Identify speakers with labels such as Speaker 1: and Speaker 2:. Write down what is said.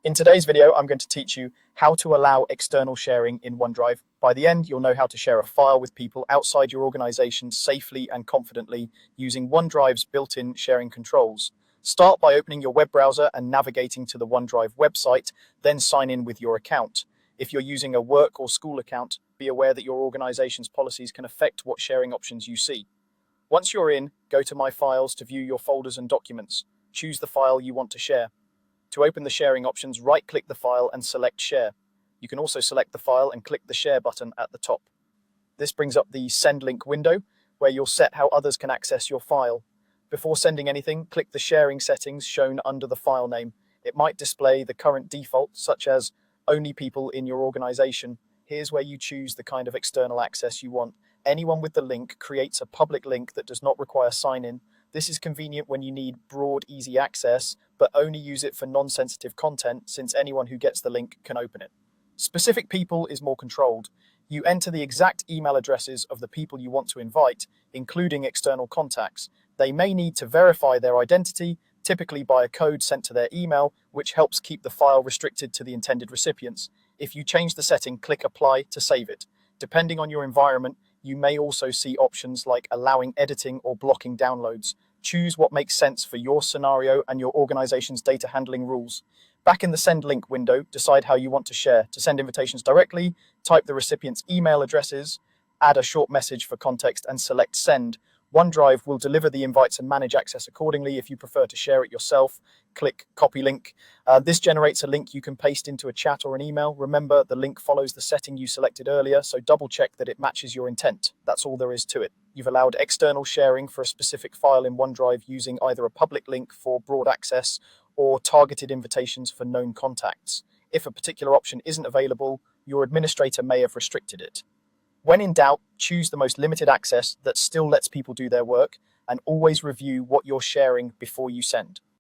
Speaker 1: In today's video, I'm going to teach you how to allow external sharing in OneDrive. By the end, you'll know how to share a file with people outside your organization safely and confidently using OneDrive's built-in sharing controls. Start by opening your web browser and navigating to the OneDrive website, then sign in with your account. If you're using a work or school account, be aware that your organization's policies can affect what sharing options you see. Once you're in, go to My Files to view your folders and documents. Choose the file you want to share. To open the sharing options, right-click the file and select Share. You can also select the file and click the Share button at the top. This brings up the Send Link window, where you'll set how others can access your file. Before sending anything, click the sharing settings shown under the file name. It might display the current default, such as only people in your organization. Here's where you choose the kind of external access you want. Anyone with the link creates a public link that does not require sign-in. This is convenient when you need broad, easy access, but only use it for non-sensitive content since anyone who gets the link can open it. Specific people is more controlled. You enter the exact email addresses of the people you want to invite, including external contacts. They may need to verify their identity, typically by a code sent to their email, which helps keep the file restricted to the intended recipients. If you change the setting, click Apply to save it. Depending on your environment, you may also see options like allowing editing or blocking downloads. Choose what makes sense for your scenario and your organization's data handling rules. Back in the Send Link window, decide how you want to share. To send invitations directly, type the recipient's email addresses, add a short message for context, and select Send. OneDrive will deliver the invites and manage access accordingly. If you prefer to share it yourself, click Copy Link. This generates a link you can paste into a chat or an email. Remember, the link follows the setting you selected earlier, so double check that it matches your intent. That's all there is to it. You've allowed external sharing for a specific file in OneDrive using either a public link for broad access or targeted invitations for known contacts. If a particular option isn't available, your administrator may have restricted it. When in doubt, choose the most limited access that still lets people do their work, and always review what you're sharing before you send.